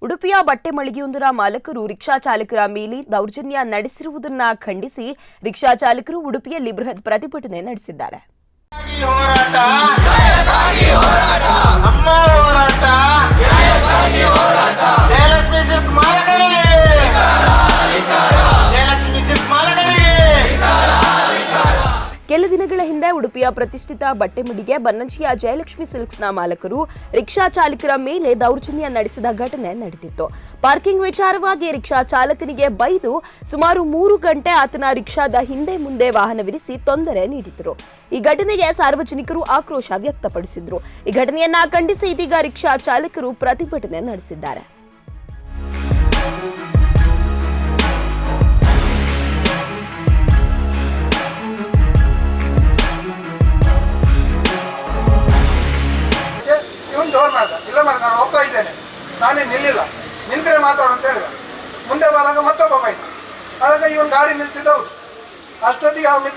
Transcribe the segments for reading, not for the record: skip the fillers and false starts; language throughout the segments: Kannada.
ಉಡುಪಿಯ ಬಟ್ಟೆ ಮಳಿಗೆಯೊಂದರ ಮಾಲಕರು ರಿಕ್ಷಾ ಚಾಲಕರ ಮೇಲೆ ದೌರ್ಜನ್ಯ ನಡೆಸಿರುವುದನ್ನು ಖಂಡಿಸಿ ರಿಕ್ಷಾ ಚಾಲಕರು ಉಡುಪಿಯಲ್ಲಿ ಬೃಹತ್ ಪ್ರತಿಭಟನೆ ನಡೆಸಿದ್ದಾರೆ. ಕೆಲ ದಿನಗಳ ಹಿಂದೆ ಉಡುಪಿಯ ಪ್ರತಿಷ್ಠಿತ ಬಟ್ಟೆ ಮಳಿಗೆ ಬನ್ನಂಚಿಯ ಜಯಲಕ್ಷ್ಮಿ ಸಿಲ್ಕ್ಸ್ನ ಮಾಲಕರು ರಿಕ್ಷಾ ಚಾಲಕರ ಮೇಲೆ ದೌರ್ಜನ್ಯ ನಡೆಸಿದ ಘಟನೆ ನಡೆದಿತ್ತು. ಪಾರ್ಕಿಂಗ್ ವಿಚಾರವಾಗಿ ರಿಕ್ಷಾ ಚಾಲಕನಿಗೆ ಬೈದು ಸುಮಾರು 3 ಗಂಟೆ ಆತನ ರಿಕ್ಷಾದ ಹಿಂದೆ ಮುಂದೆ ವಾಹನವಿರಿಸಿ ತೊಂದರೆ ನೀಡಿದರು. ಈ ಘಟನೆಗೆ ಸಾರ್ವಜನಿಕರು ಆಕ್ರೋಶ ವ್ಯಕ್ತಪಡಿಸಿದ್ರು. ಈ ಘಟನೆಯನ್ನ ಖಂಡಿಸಿ ಇದೀಗ ರಿಕ್ಷಾ ಚಾಲಕರು ಪ್ರತಿಭಟನೆ ನಡೆಸಿದ್ದಾರೆ. ಇಲ್ಲ ಮರ ನಾನು ಹೋಗ್ತಾ ಇದ್ದೇನೆ, ನಾನೇ ನಿಲ್ಲಿಲ್ಲ, ನಿಂತರೆ ಮಾತಾಡು ಅಂತ ಹೇಳಿದ. ಮುಂದೆ ಬರಾಗ ಮತ್ತೊಬ್ಬ ಬೈದ. ಆಗ ಇವನು ಗಾಡಿ ನಿಲ್ಲಿಸಿದ. ಹೌದು, ಅಷ್ಟೊತ್ತಿಗೆ ಅವನು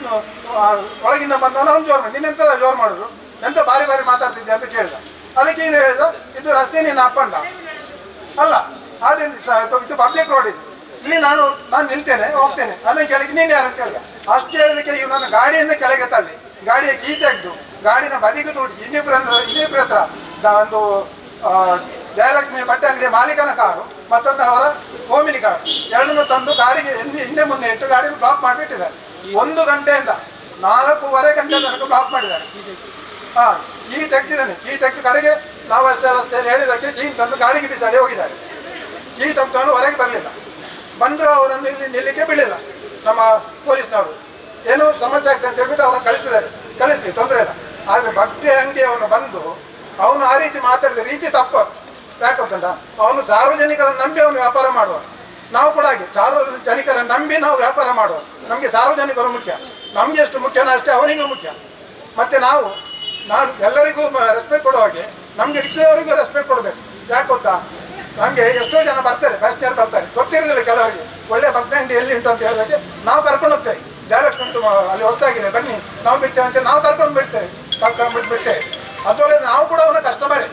ಒಳಗಿಂದ ಬಂದವನು ಅವ್ನು ಜೋರು ಮಾಡಿ, ನಿನ್ನೆಂತ ಜೋರು ಮಾಡಿದ್ರು, ಎಂತ ಬಾರಿ ಬಾರಿ ಮಾತಾಡ್ತಿದ್ದೆ ಅಂತ ಕೇಳಿದ. ಅದಕ್ಕೆ ಏನು ಹೇಳಿದ, ಇದು ರಸ್ತೆ ನಿನ್ನ ಅಪ್ಪಂದ ಅಲ್ಲ, ಆದ್ದರಿಂದ ಇದು ಪಬ್ಲಿಕ್ ರೋಡ್ ಇದೆ, ಇಲ್ಲಿ ನಾನು ನಿಲ್ತೇನೆ ಹೋಗ್ತೇನೆ, ಅದನ್ನು ಕೆಳಗೆ ನೀನು ಯಾರು ಅಂತ ಹೇಳಿದ. ಅಷ್ಟು ಹೇಳಿದಕ್ಕೆ ಇವ್ ನನ್ನ ಗಾಡಿಯಿಂದ ಕೆಳಗೆ ತಳ್ಳಿ ಗಾಡಿಯ ಕೀ ತೆಗೆದು ಗಾಡಿನ ಬದಿಗೆ ತೋಡಿ ಇನ್ನಿಬ್ಬರ ಹತ್ರ ಒಂದು ಜಯಲಕ್ಷ್ಮಿ ಬಟ್ಟೆ ಅಂಗಡಿಯ ಮಾಲೀಕನ ಕಾರು, ಮತ್ತೊಂದು ಅವರ ಓಮಿನಿ ಕಾರು ಎರಡನ್ನೂ ತಂದು ಗಾಡಿಗೆ ಹಿಂದೆ ಮುಂದೆ ಇಟ್ಟು ಗಾಡಿಯನ್ನು ಬ್ಲಾಕ್ ಮಾಡಿಬಿಟ್ಟಿದ್ದಾರೆ. 1 ಗಂಟೆಯಿಂದ 4:15 ಗಂಟೆ ತನಕ ಬ್ಲಾಕ್ ಮಾಡಿದ್ದಾರೆ. ಕೀ ತೆಗ್ದಿದ್ದಾನೆ. ಕೀ ತೆಗೆದು ಕಡೆಗೆ ನಾವು ಅಷ್ಟೇ ಹೇಳಿದ್ದಕ್ಕೆ ಕೀ ತಂದು ಗಾಡಿಗೆ ಬಿಸಾಡಿ ಹೋಗಿದ್ದಾರೆ. ಕೀ ತೆಗೆದವನು ಹೊರಗೆ ಬರಲಿಲ್ಲ. ಬಂದರೂ ಅವರನ್ನು ಇಲ್ಲಿ ನಿಲ್ಲಿಕ್ಕೆ ಬಿಡಲಿಲ್ಲ ನಮ್ಮ ಪೊಲೀಸ್ನವರು. ಏನೋ ಸಮಸ್ಯೆ ಆಗ್ತದೆ ಅಂತ ಹೇಳ್ಬಿಟ್ಟು ಅವ್ರನ್ನ ಕಳಿಸ್ಲಿ, ತೊಂದರೆ ಇಲ್ಲ. ಆದರೆ ಬಟ್ಟೆ ಅಂಗಡಿಯವನು ಬಂದು ಅವನು ಆ ರೀತಿ ಮಾತಾಡಿದ ರೀತಿ ತಪ್ಪು. ಯಾಕಂತ ಅವನು ಸಾರ್ವಜನಿಕರನ್ನು ನಂಬಿ ಅವನು ವ್ಯಾಪಾರ ಮಾಡುವ. ನಾವು ಕೂಡ ಹಾಗೆ ಸಾರ್ವಜನಿಕರನ್ನು ನಂಬಿ ನಾವು ವ್ಯಾಪಾರ ಮಾಡುವ. ನಮಗೆ ಸಾರ್ವಜನಿಕರು ಮುಖ್ಯ, ನಮಗೆ ಎಷ್ಟು ಮುಖ್ಯನೋ ಅಷ್ಟೇ ಅವನಿಗೂ ಮುಖ್ಯ. ಮತ್ತು ನಾನು ಎಲ್ಲರಿಗೂ ರೆಸ್ಪೆಕ್ಟ್ ಕೊಡೋ ಹಾಗೆ ನಮಗೆ ರಿಕ್ಷಾದವರಿಗೂ ರೆಸ್ಪೆಕ್ಟ್ ಕೊಡಬೇಕು. ಯಾಕೆ ಗೊತ್ತಾ, ನಮಗೆ ಎಷ್ಟೋ ಜನ ಬರ್ತಾರೆ, ಪ್ಯಾಸೆಂಜರ್ ಬರ್ತಾರೆ, ಗೊತ್ತಿರೋದಿಲ್ಲ ಕೆಲವರಿಗೆ ಒಳ್ಳೆ ಬಟ್ಟೆ ಅಂಗಡಿ ಎಲ್ಲಿ ಉಂಟು ಅಂತ ಹೇಳೋದಕ್ಕೆ ನಾವು ಕರ್ಕೊಂಡು ಹೋಗ್ತೇವೆ. ಜಯಲಕ್ಷ್ಮಿ ಉಂಟು ಅಲ್ಲಿ ಹೊಸದಾಗಿದೆ, ಬನ್ನಿ ನಾವು ಬಿಡ್ತೇವೆ ಅಂತ ನಾವು ಕರ್ಕೊಂಡು ಬಿಡ್ತೇವೆ. ಅದೊಳ್ಳೆ ನಾವು ಕೂಡ ಅವನ ಕಸ್ಟಮರೇ.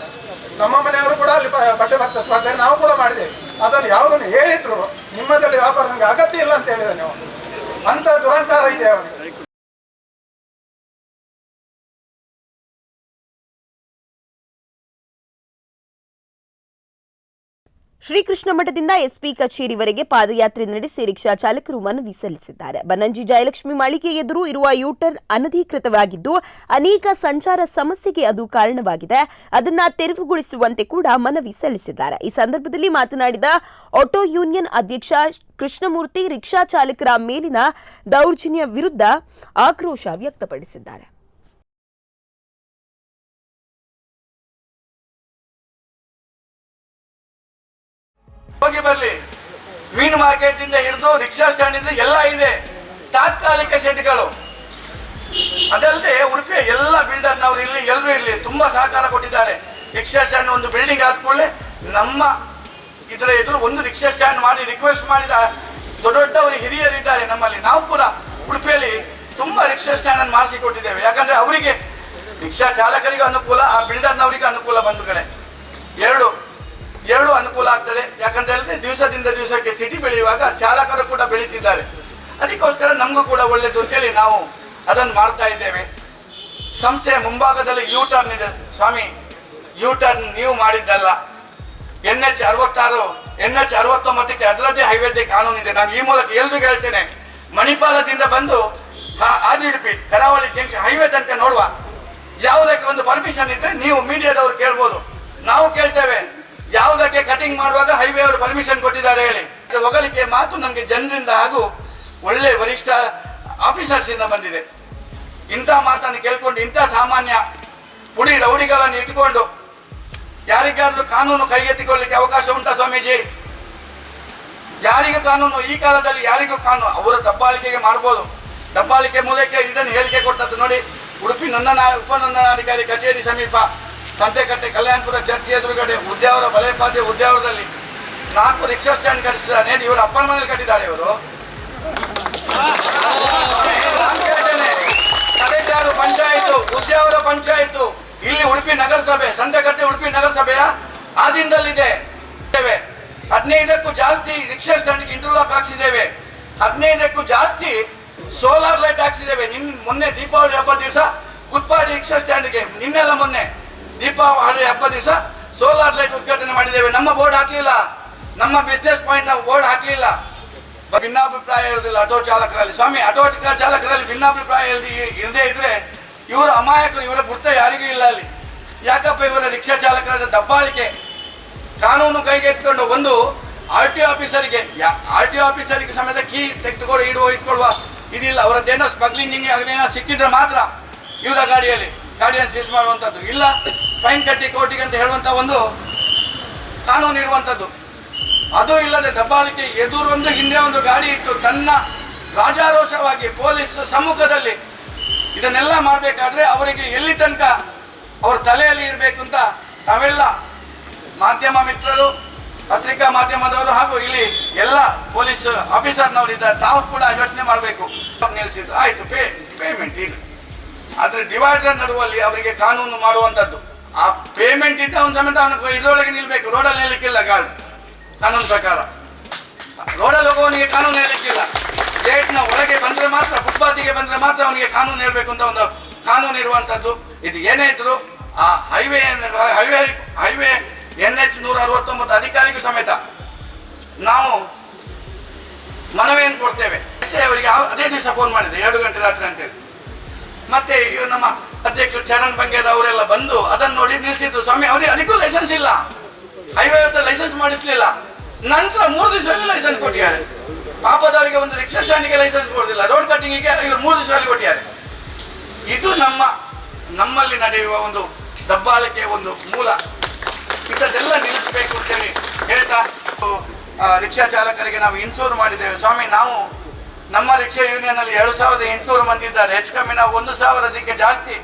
ನಮ್ಮ ಮನೆಯವರು ಕೂಡ ಅಲ್ಲಿ ಬಟ್ಟೆ ಪರ್ಚೇಸ್ ಮಾಡ್ತಾರೆ, ನಾವು ಕೂಡ ಮಾಡಿದ್ದೇವೆ. ಅದನ್ನು ಯಾವುದನ್ನು ಹೇಳಿದ್ರು ನಿಮ್ಮದಲ್ಲಿ ವ್ಯಾಪಾರ ನನಗೆ ಅಗತ್ಯ ಇಲ್ಲ ಅಂತ ಹೇಳಿದಾನೆ ಅವನು. ಅಂಥ ದುರಂಕಾರ ಇದೆ ಅವನಿಗೆ. ಶ್ರೀಕೃಷ್ಣ ಮಠದಿಂದ ಎಸ್ಪಿ ಕಚೇರಿವರೆಗೆ ಪಾದಯಾತ್ರೆ ನಡೆಸಿ ರಿಕ್ಷಾ ಚಾಲಕರು ಮನವಿ ಸಲ್ಲಿಸಿದ್ದಾರೆ. ಬನ್ನಂಜಿ ಜಯಲಕ್ಷ್ಮಿ ಮಳಿಗೆ ಎದುರು ಇರುವ ಯೂಟರ್ನ್ ಅನಧಿಕೃತವಾಗಿದ್ದು ಅನೇಕ ಸಂಚಾರ ಸಮಸ್ಯೆಗೆ ಅದು ಕಾರಣವಾಗಿದೆ. ಅದನ್ನ ತೆರವುಗೊಳಿಸುವಂತೆ ಕೂಡ ಮನವಿ ಸಲ್ಲಿಸಿದ್ದಾರೆ. ಈ ಸಂದರ್ಭದಲ್ಲಿ ಮಾತನಾಡಿದ ಆಟೋ ಯೂನಿಯನ್ ಅಧ್ಯಕ್ಷ ಕೃಷ್ಣಮೂರ್ತಿ ರಿಕ್ಷಾ ಚಾಲಕರ ಮೇಲಿನ ದೌರ್ಜನ್ಯ ವಿರುದ್ಧ ಆಕ್ರೋಶ ವ್ಯಕ್ತಪಡಿಸಿದ್ದಾರೆ. ಹೋಗಿ ಬರಲಿ, ಮೀನು ಮಾರ್ಕೆಟ್ ಇಂದ ಹಿಡಿದು ರಿಕ್ಷಾ ಸ್ಟ್ಯಾಂಡ್ ಇಂದ ಎಲ್ಲ ಇದೆ, ತಾತ್ಕಾಲಿಕ ಶೆಡ್ಗಳು. ಅದಲ್ಲದೆ ಉಡುಪಿಯ ಎಲ್ಲ ಬಿಲ್ಡರ್ನವರು ಇಲ್ಲಿ ಎಲ್ಲರೂ ಇರಲಿ ತುಂಬಾ ಸಹಕಾರ ಕೊಟ್ಟಿದ್ದಾರೆ. ರಿಕ್ಷಾ ಸ್ಟ್ಯಾಂಡ್ ಒಂದು ಬಿಲ್ಡಿಂಗ್ ಆದ ಕೂಡಲೇ ನಮ್ಮ ಇದರ ಎದುರು ಒಂದು ರಿಕ್ಷಾ ಸ್ಟ್ಯಾಂಡ್ ಮಾಡಿ ರಿಕ್ವೆಸ್ಟ್ ಮಾಡಿದ ದೊಡ್ಡವರು ಹಿರಿಯರಿದ್ದಾರೆ ನಮ್ಮಲ್ಲಿ. ನಾವು ಕೂಡ ಉಡುಪಿಯಲ್ಲಿ ತುಂಬಾ ರಿಕ್ಷಾ ಸ್ಟ್ಯಾಂಡ್ ಅನ್ನು ಮಾಡಿಸಿಕೊಟ್ಟಿದ್ದೇವೆ. ಯಾಕಂದ್ರೆ ಅವರಿಗೆ ರಿಕ್ಷಾ ಚಾಲಕರಿಗೂ ಅನುಕೂಲ, ಆ ಬಿಲ್ಡರ್ನವರಿಗೂ ಅನುಕೂಲ. ಬಂದು ಕಡೆ ಎರಡು ಅನುಕೂಲ ಆಗ್ತದೆ. ಯಾಕಂತ ಹೇಳಿದ್ರೆ ದಿವಸದಿಂದ ದಿವಸಕ್ಕೆ ಸಿಟಿ ಬೆಳೆಯುವಾಗ ಚಾಲಕರು ಕೂಡ ಬೆಳೀತಿದ್ದಾರೆ. ಅದಕ್ಕೋಸ್ಕರ ನಮಗೂ ಕೂಡ ಒಳ್ಳೆಯದು ಅಂತೇಳಿ ನಾವು ಅದನ್ನು ಮಾಡ್ತಾ ಇದ್ದೇವೆ. ಸಂಸ್ಥೆಯ ಮುಂಭಾಗದಲ್ಲಿ ಯೂಟರ್ನ್ ಇದೆ ಸ್ವಾಮಿ, ಯೂಟರ್ನ್ ನೀವು ಮಾಡಿದ್ದಲ್ಲ. NH 66 NH 69ಕ್ಕೆ ಅದರದ್ದೇ ಹೈವೇದ್ದೇ ಕಾನೂನು ಇದೆ. ನಾನು ಈ ಮೂಲಕ ಎಲ್ರಿಗೂ ಹೇಳ್ತೇನೆ, ಮಣಿಪಾಲದಿಂದ ಬಂದು ಆದಿಡುಪಿ ಕರಾವಳಿ ಜಂಕ್ಷನ್ ಹೈವೇ ತನಕ ನೋಡುವ ಯಾವುದಕ್ಕೆ ಒಂದು ಪರ್ಮಿಷನ್ ಇದ್ರೆ ನೀವು ಮೀಡಿಯಾದವರು ಕೇಳ್ಬೋದು, ನಾವು ಕೇಳ್ತೇವೆ. ಯಾವುದಕ್ಕೆ ಕಟಿಂಗ್ ಮಾಡುವಾಗ ಹೈವೇ ಅವರು ಪರ್ಮಿಷನ್ ಕೊಟ್ಟಿದ್ದಾರೆ ಹೇಳಿ. ಹೊಗಳಿಕೆ ಮಾತು ನಮಗೆ ಜನರಿಂದ ಹಾಗೂ ಒಳ್ಳೆ ವರಿಷ್ಠ ಆಫೀಸರ್ಸ್ ಇಂದ ಬಂದಿದೆ. ಇಂಥ ಮಾತನ್ನು ಕೇಳ್ಕೊಂಡು ಇಂಥ ಸಾಮಾನ್ಯ ಪುಡಿ ರೌಡಿಗಳನ್ನು ಇಟ್ಟುಕೊಂಡು ಯಾರಿಗಾದ್ರೂ ಕಾನೂನು ಕೈಗೆತ್ತಿಕೊಳ್ಳಲಿಕ್ಕೆ ಅವಕಾಶ ಉಂಟಾ ಸ್ವಾಮೀಜಿ? ಯಾರಿಗೂ ಕಾನೂನು, ಈ ಕಾಲದಲ್ಲಿ ಯಾರಿಗೂ ಕಾನೂನು, ಅವರ ದಬ್ಬಾಳಿಕೆಗೆ ಮಾಡ್ಬೋದು. ದಬ್ಬಾಳಿಕೆ ಮೂಲಕ ಇದನ್ನು ಹೇಳಿಕೆ ಕೊಟ್ಟದ್ದು ನೋಡಿ. ಉಡುಪಿ ಉಪನೋಂದಣಾಧಿಕಾರಿ ಕಚೇರಿ ಸಮೀಪ ಸಂತೆಕಟ್ಟೆ ಕಲ್ಯಾಣಪುರ ಚರ್ಚ್ ಎದುರುಗಡೆ ಉದ್ಯಾವರ ಬಲೆಪಾದೆ ಉದ್ಯಾವರದಲ್ಲಿ 4 ರಿಕ್ಷಾ ಸ್ಟ್ಯಾಂಡ್ ಕಟ್ಟಿಸಿದ್ದಾರೆ. ಇವರು ಅಪ್ಪನ ಮನೇಲಿ ಕಟ್ಟಿದ್ದಾರೆ. ಇವರು ಕಡೆಗಾರು ಪಂಚಾಯತ್, ಉದ್ಯಾವರ ಪಂಚಾಯತ್, ಇಲ್ಲಿ ಉಡುಪಿ ನಗರಸಭೆ, ಸಂತೆಕಟ್ಟೆ ಉಡುಪಿ ನಗರಸಭೆಯ ಆಧೀನದಲ್ಲಿದೆ. 15ಕ್ಕೂ ಜಾಸ್ತಿ ರಿಕ್ಷಾ ಸ್ಟ್ಯಾಂಡ್ಗೆ ಇಂಟರ್ಲಾಕ್ ಹಾಕ್ಸಿದ್ದೇವೆ. 15ಕ್ಕೂ ಜಾಸ್ತಿ ಸೋಲಾರ್ ಲೈಟ್ ಹಾಕ್ಸಿದ್ದೇವೆ. ಮೊನ್ನೆ ದೀಪಾವಳಿ ಹಬ್ಬದ ದಿವಸ ಕುತ್ಪಾಡಿ ರಿಕ್ಷಾ ಸ್ಟ್ಯಾಂಡ್ಗೆ ನಿನ್ನೆಲ್ಲ ಮೊನ್ನೆ ದೀಪಾವಳಿ ಹಬ್ಬದ ದಿವಸ ಸೋಲಾರ್ ಲೈಟ್ ಉದ್ಘಾಟನೆ ಮಾಡಿದ್ದೇವೆ. ನಮ್ಮ ಬೋರ್ಡ್ ಹಾಕಲಿಲ್ಲ, ನಮ್ಮ ಬಿಸ್ನೆಸ್ ಪಾಯಿಂಟ್ ನಾವು ಬೋರ್ಡ್ ಹಾಕಲಿಲ್ಲ. ಭಿನ್ನಾಭಿಪ್ರಾಯ ಇರುವುದಿಲ್ಲ ಆಟೋ ಚಾಲಕರಲ್ಲಿ. ಸ್ವಾಮಿ, ಆಟೋ ಚಾಲಕರಲ್ಲಿ ಭಿನ್ನಾಭಿಪ್ರಾಯ ಇರದೇ ಇದ್ರೆ ಇವರ ಅಮಾಯಕರು, ಇವರ ಗುರ್ತ ಯಾರಿಗೂ ಇಲ್ಲ ಅಲ್ಲಿ. ಯಾಕಪ್ಪ ಇವರ ರಿಕ್ಷಾ ಚಾಲಕರಾದ ದಬ್ಬಾಳಿಕೆ ಕಾನೂನು ಕೈಗೆತ್ತಿಕೊಂಡು ಒಂದು RTO ಆಫೀಸರಿಗೆ ಸಮೇತ ಕೀ ತೆಗೆದುಕೊಂಡು ಇಟ್ಕೊಳ್ಳುವ ಇದಿಲ್ಲ. ಅವರದ್ದೇನೋ ಸ್ಮಗ್ಲಿಂಗ್ ಅದೇನೋ ಸಿಕ್ಕಿದ್ರೆ ಮಾತ್ರ ಇವರ ಗಾಡಿಯನ್ನು ಸೀಸ್ ಮಾಡುವಂಥದ್ದು, ಇಲ್ಲ ಫೈನ್ ಕಟ್ಟಿ ಕೋರ್ಟಿಗೆ ಅಂತ ಹೇಳುವಂಥ ಒಂದು ಕಾನೂನು ಇರುವಂಥದ್ದು. ಅದು ಇಲ್ಲದೆ ದಬ್ಬಾಳಿಕೆ ಎದುರು ಒಂದು ಹಿಂದೆ ಒಂದು ಗಾಡಿ ಇಟ್ಟು ತನ್ನ ರಾಜಾರೋಷವಾಗಿ ಪೊಲೀಸ್ ಸಮ್ಮುಖದಲ್ಲಿ ಇದನ್ನೆಲ್ಲ ಮಾಡಬೇಕಾದ್ರೆ ಅವರಿಗೆ ಎಲ್ಲಿ ತನಕ ಅವ್ರ ತಲೆಯಲ್ಲಿ ಇರಬೇಕು ಅಂತ ತಾವೆಲ್ಲ ಮಾಧ್ಯಮ ಮಿತ್ರರು, ಪತ್ರಿಕಾ ಮಾಧ್ಯಮದವರು ಹಾಗೂ ಇಲ್ಲಿ ಎಲ್ಲ ಪೊಲೀಸ್ ಆಫೀಸರ್ನವರು ಇದ್ದಾರೆ, ತಾವು ಕೂಡ ಯೋಚನೆ ಮಾಡಬೇಕು. ನಿಲ್ಲಿಸಿದ್ದು ಆಯಿತು, ಪೇಮೆಂಟ್ ಇಲ್ಲ, ಆದರೆ ಡಿವೈಡರ್ ನಡುವಲ್ಲಿ ಅವರಿಗೆ ಕಾನೂನು ಮಾಡುವಂಥದ್ದು. ಆ ಪೇಮೆಂಟ್ ಇದ್ದವನು ಸಮೇತ ಅವನು ಇದರೊಳಗೆ ನಿಲ್ಲಬೇಕು, ರೋಡಲ್ಲಿ ನಿಲ್ಲಕ್ಕಿಲ್ಲ. ಗಾಡಿ ಕಾನೂನು ಪ್ರಕಾರ ರೋಡಲ್ಲಿ ಹೋಗುವವನಿಗೆ ಕಾನೂನು ಹೇಳಲಿಕ್ಕಿಲ್ಲ. ಗೇಟ್ನ ಒಳಗೆ ಬಂದರೆ ಮಾತ್ರ, ಫುಟ್ಪಾತಿಗೆ ಬಂದರೆ ಮಾತ್ರ ಅವನಿಗೆ ಕಾನೂನು ಹೇಳಬೇಕು ಅಂತ ಒಂದು ಕಾನೂನು ಇರುವಂಥದ್ದು. ಇದು ಏನೇ ಇದ್ರು ಆ ಹೈವೇ NH 169 ಅಧಿಕಾರಿಗೂ ಸಮೇತ ನಾವು ಮನವಿಯನ್ನು ಕೊಡ್ತೇವೆ. ಅವರಿಗೆ ಅದೇ ದಿವಸ ಫೋನ್ ಮಾಡಿದೆ 2 ಗಂಟೆ ರಾತ್ರಿ ಅಂತೇಳಿ. ಮತ್ತೆ ನಮ್ಮ ಅಧ್ಯಕ್ಷರು ಚರಣ್ ಬಂಗೇರ್ ಅವರೆಲ್ಲ ಬಂದು ಅದನ್ನು ನೋಡಿ ನಿಲ್ಲಿಸಿದ್ರು. ಸ್ವಾಮಿ, ಅವರಿಗೆ ಅದಕ್ಕೂ ಲೈಸೆನ್ಸ್ ಇಲ್ಲ, ಹೈವೇ ಲೈಸೆನ್ಸ್ ಮಾಡಿಸ್ಲಿಲ್ಲ. ನಂತರ 3 ದಿವಸದಲ್ಲಿ ಲೈಸೆನ್ಸ್ ಕೊಟ್ಟಿದ್ದಾರೆ. ಪಾಪದವರಿಗೆ ಒಂದು ರಿಕ್ಷಾ ಸ್ಟ್ಯಾಂಡಿಗೆ ಲೈಸೆನ್ಸ್ ಕೊಡೋದಿಲ್ಲ, ರೋಡ್ ಕಟ್ಟಿಂಗಿಗೆ ಇವರು 3 ದಿವಸದಲ್ಲಿ ಕೊಟ್ಟಿದ್ದಾರೆ. ಇದು ನಮ್ಮಲ್ಲಿ ನಡೆಯುವ ಒಂದು ದಬ್ಬಾಳಿಕೆ ಒಂದು ಮೂಲ. ಇಂಥದ್ದೆಲ್ಲ ನಿಲ್ಲಿಸಬೇಕು ಅಂತೇಳಿ ಹೇಳ್ತಾ ರಿಕ್ಷಾ ಚಾಲಕರಿಗೆ ನಾವು ಇನ್ಶೂರ್ ಮಾಡಿದ್ದೇವೆ. ಸ್ವಾಮಿ, ನಾವು ನಮ್ಮ ರಿಕ್ಷಾ ಯೂನಿಯನ್ನಲ್ಲಿ 2800 ಮಂದಿ ಇದ್ದಾರೆ. ಹೆಚ್ಚು ಕಮ್ಮಿ ನಾವು 1000ಕ್ಕೆ ಜಾಸ್ತಿ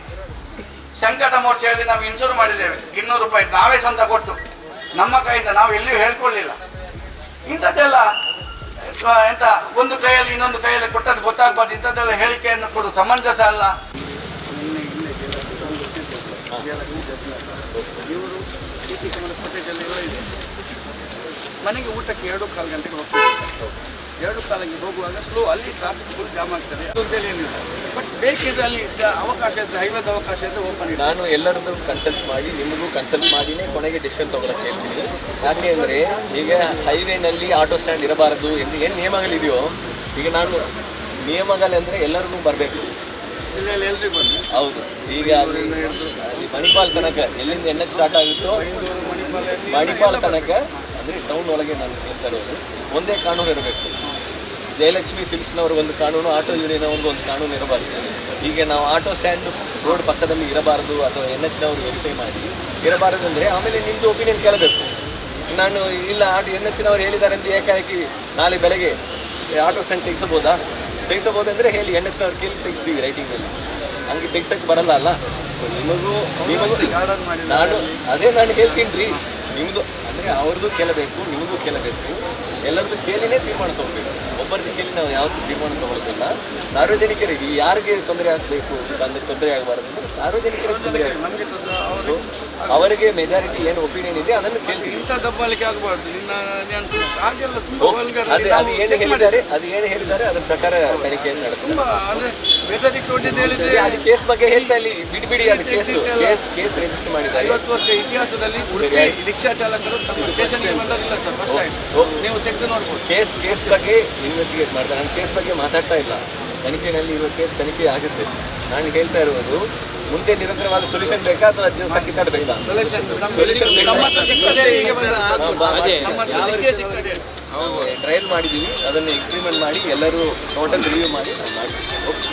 ಸಂಕಟ ಮೋರ್ಚೆಯಲ್ಲಿ ನಾವು ಇನ್ಶೂರ್ ಮಾಡಿದ್ದೇವೆ. 200 ರೂಪಾಯಿ ನಾವೇ ಸ್ವಂತ ಕೊಟ್ಟು ನಮ್ಮ ಕೈಯಿಂದ, ನಾವು ಎಲ್ಲಿಯೂ ಹೇಳ್ಕೊಳ್ಳಿಲ್ಲ. ಇಂಥದ್ದೆಲ್ಲ ಎಂತ ಒಂದು ಕೈಯಲ್ಲಿ ಇನ್ನೊಂದು ಕೈಯಲ್ಲಿ ಕೊಟ್ಟದ್ದು ಗೊತ್ತಾಗ್ಬಾರ್ದು. ಇಂಥದ್ದೆಲ್ಲ ಹೇಳಿಕೆಯನ್ನು ಕೊಡು ಸಮಂಜಸ ಅಲ್ಲ. ಇವರು CC ಕ್ಯಾಮೆರಾ ಫುಟೇಜಲ್ಲಿ ಎಲ್ಲ ಇದೆ. ಮನೆಗೆ ಊಟಕ್ಕೆ 2-4 ಗಂಟೆಗೆ ಹೋಗ್ತಾರೆ. 2-4ಗೆ ಹೋಗುವಾಗ ಸ್ಲೋ, ಅಲ್ಲಿ ಟ್ರಾಫಿಕ್ ಫುಲ್ ಜಾಮ್ ಆಗ್ತದೆ ಅಂತೇಳಿ ಏನಿಲ್ಲ. ಬಟ್ ಬೇಕಿದ್ರೆ ಅಲ್ಲಿ ಅವಕಾಶ ಇದ್ದರೆ, ಹೈವೇದ ಅವಕಾಶ ಇದ್ದರೆ ಓಪನ್ ಇದೆ. ನಾನು ಎಲ್ಲರದ್ದು ಕನ್ಸಲ್ಟ್ ಮಾಡಿ, ನಿಮಗೂ ಕನ್ಸಲ್ಟ್ ಮಾಡಿನೇ ಕೊನೆಗೆ ಡಿಸಿಷನ್ ತೊಗೊಳಕ್ಕೆ ಹೇಳ್ತೀನಿ. ಯಾಕೆ ಅಂದರೆ ಈಗ ಹೈವೇನಲ್ಲಿ ಆಟೋ ಸ್ಟ್ಯಾಂಡ್ ಇರಬಾರದು ಎಂದು ಏನು ನಿಯಮಗಳಿದೆಯೋ, ಈಗ ನಾನು ನಿಯಮಗಳಂದರೆ ಎಲ್ಲರಿಗೂ ಬರಬೇಕು. ಎಲ್ರಿಗೂ ಬಂದು ಹೌದು. ಈಗ ಅಲ್ಲಿ ಮಣಿಪಾಲ್ ತನಕ ಎಲ್ಲಿಂದ NH ಸ್ಟಾರ್ಟ್ ಆಗುತ್ತೋ ಮಣಿಪಾಲ್ ತನಕ, ಅಂದರೆ ಟೌನ್ ಒಳಗೆ ನಾನು ಹೇಳ್ತಾ ಇರೋದು, ಒಂದೇ ಕಾನೂನು ಇರಬೇಕು. ಜಯಲಕ್ಷ್ಮಿ ಸಿಲ್ಕ್ಸ್ನವ್ರಿಗೆ ಒಂದು ಕಾನೂನು, ಆಟೋ ಯೂನಿಯನ್ ಅವ್ರಿಗೆ ಒಂದು ಕಾನೂನು ಇರಬಾರ್ದು. ಹೀಗೆ ನಾವು ಆಟೋ ಸ್ಟ್ಯಾಂಡ್ ರೋಡ್ ಪಕ್ಕದಲ್ಲಿ ಇರಬಾರ್ದು ಅಥವಾ NHನವರು ವೆರಿಫೈ ಮಾಡಿ ಇರಬಾರ್ದು ಅಂದರೆ ಆಮೇಲೆ ನಿಮ್ಮದು ಒಪಿನಿಯನ್ ಕೇಳಬೇಕು. ನಾನು ಇಲ್ಲ NHನವ್ರು ಹೇಳಿದ್ದಾರೆ ಅಂತ ಏಕಾಏಕಿ ನಾಳೆ ಬೆಳಗ್ಗೆ ಆಟೋ ಸ್ಟ್ಯಾಂಡ್ ತೆಗಿಸಬಹುದಂದರೆ ಹೇಳಿ, NHನವ್ರು ಕೇಳಿ ತೆಗಿಸ್ತೀವಿ ರೈಟಿಂಗಲ್ಲಿ. ಹಂಗೆ ತೆಗ್ಸೋಕ್ಕೆ ಬರಲ್ಲ ಅಲ್ಲ. ಸೊ ನಿಮಗೂ ನಾನು ಹೇಳ್ತೀನಿ ರೀ, ನಿಮ್ಮದು ಅಂದರೆ ಅವ್ರದ್ದು ಕೇಳಬೇಕು, ನಿಮಗೂ ಕೇಳಬೇಕು, ಎಲ್ಲರದ್ದು ಕೇಳಿನೇ ತೀರ್ಮಾನ ತೊಗೊಳ್ಬೇಕು. ಒಬ್ಬರದ್ದು ಕೇಳಿ ನಾವು ಯಾವುದು ತೀರ್ಮಾನ ತೊಗೊಳ್ಳೋದಿಲ್ಲ. ಸಾರ್ವಜನಿಕರಿಗೆ ಯಾರಿಗೆ ತೊಂದರೆ ಆಗಬೇಕು ಅಂದರೆ ತೊಂದರೆ ಆಗಬಾರ್ದು ಅಂದರೆ ಸಾರ್ವಜನಿಕರಿಗೆ ತೊಂದರೆ ಆಗಬೇಕು. ಸೊ ಅವರಿಗೆ ಮೆಜಾರಿಟಿ ಏನು ಒಪಿನಿಯನ್ ಇದೆ ಅದನ್ನು ಕೇಳ್ತೀವಿ. ಇಂಥ ದಬ್ಬಾಳಿಕೆ ಆಗಬಾರ್ದು. ಅದು ಏನು ಹೇಳಿದ್ದಾರೆ ಅದರ ಪ್ರಕಾರ ತನಿಖೆಯನ್ನು ನಡೆಸ್ತಾರೆ. ಅಂದರೆ ಅದು ಕೇಸ್ ಬಗ್ಗೆ ಹೇಳ್ತಾ ಇಲ್ಲಿ ಬಿಡಿ ಅದು ಕೇಸ್ ರಿಜಿಸ್ಟರ್ ಮಾಡಿದ್ದಾರೆ. 50 ವರ್ಷ ಇತಿಹಾಸದಲ್ಲಿ ರಿಕ್ಷಾ ಚಾಲಕರು ತಮ್ಮ ಸ್ಟೇಷನ್ಗೆ ಬಂದಿಲ್ಲ ಸರ್. ಫಸ್ಟ್ ಟೈಮ್ ನೀವು ತೆಗೆದು ನೋಡ್ಬೋದು. ಕೇಸ್ ಬಗ್ಗೆ ಇನ್ವೆಸ್ಟಿಗೇಟ್ ಮಾಡ್ತಾರೆ. ನಾನು ಕೇಸ್ ಬಗ್ಗೆ ಮಾತಾಡ್ತಾ ಇಲ್ಲ. ತನಿಖೆಯಲ್ಲಿ ಇರುವ ಕೇಸ್ ತನಿಖೆ ಆಗುತ್ತೆ. ನಾನು ಹೇಳ್ತಾ ಇರುವುದು ಮುಂದೆ ನಿರಂತರವಾದ ಸೊಲ್ಯೂಷನ್ ಬೇಕಾ ಅಥವಾ ದಿವಸ ಕಿತ್ತಾಡಬೇಕಾ? ಟ್ರಯಲ್ ಮಾಡಿದ್ದೀವಿ, ಅದನ್ನು ಎಕ್ಸ್ಪೆರಿಮೆಂಟ್ ಮಾಡಿ ಎಲ್ಲರೂ ಟೋಟಲ್ ರಿವ್ಯೂ ಮಾಡಿ ನಾವು ಮಾಡ್ತೀವಿ. ಓಕೆ.